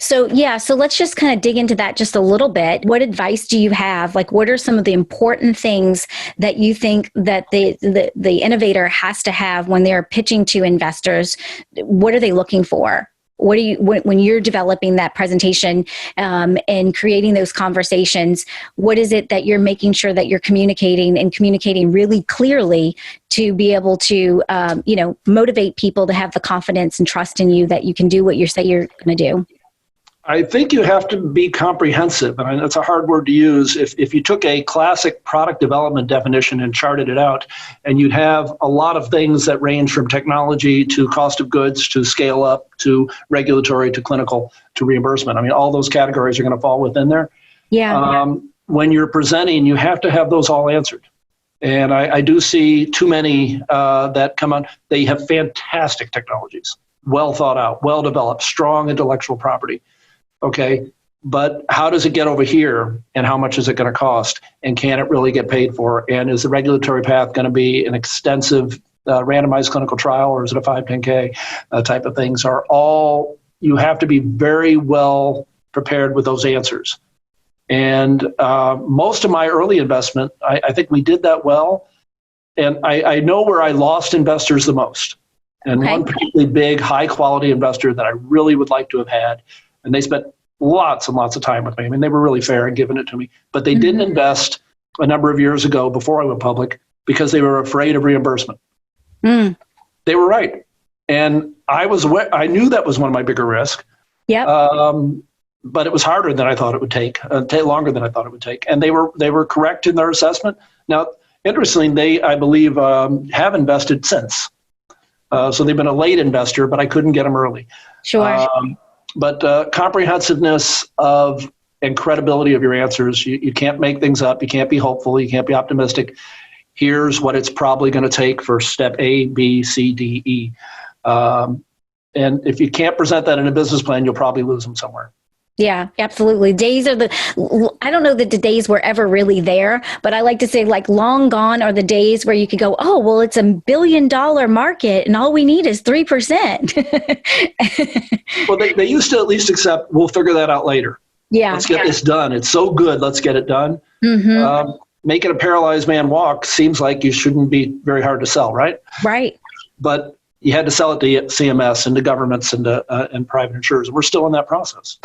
So let's just kind of dig into that just a little bit. What advice do you have? Like, what are some of the important things that you think that the innovator has to have when they're pitching to investors? What are they looking for? What do you, when you're developing that presentation and creating those conversations, what is it that you're making sure that you're communicating really clearly to be able to, motivate people to have the confidence and trust in you that you can do what you say you're going to do? I think you have to be comprehensive, and that's a hard word to use. If you took a classic product development definition and charted it out, and you'd have a lot of things that range from technology to cost of goods to scale up to regulatory to clinical to reimbursement. I mean, all those categories are going to fall within there. Yeah. When you're presenting, you have to have those all answered. And I do see too many that come on. They have fantastic technologies, well thought out, well developed, strong intellectual property. Okay, but how does it get over here, and how much is it going to cost, and can it really get paid for, and is the regulatory path going to be an extensive randomized clinical trial, or is it a 510K type of things? Are all, you have to be very well prepared with those answers. And most of my early investment, I think we did that well, and I know where I lost investors the most. And one particularly big, high-quality investor that I really would like to have had, and they spent lots and lots of time with me. I mean, they were really fair in giving it to me. But they didn't invest a number of years ago before I went public because they were afraid of reimbursement. They were right. And I knew that was one of my bigger risks. But it was harder than I thought it would take longer than I thought it would take. And they were correct in their assessment. Now, interestingly, they, I believe, have invested since. So they've been a late investor, but I couldn't get them early. Sure. But comprehensiveness and credibility of your answers, you can't make things up. You can't be hopeful. You can't be optimistic. Here's what it's probably going to take for step A, B, C, D, E. And if you can't present that in a business plan, you'll probably lose them somewhere. Yeah, absolutely. I don't know that the days were ever really there, but I like to say, like, long gone are the days where you could go, oh, well, it's $1 billion market and all we need is 3%. Well, they used to at least accept, we'll figure that out later. Yeah. Let's get this done. It's so good. Let's get it done. Making a paralyzed man walk seems like you shouldn't be very hard to sell, right? Right. But you had to sell it to CMS and to governments and private insurers. We're still in that process.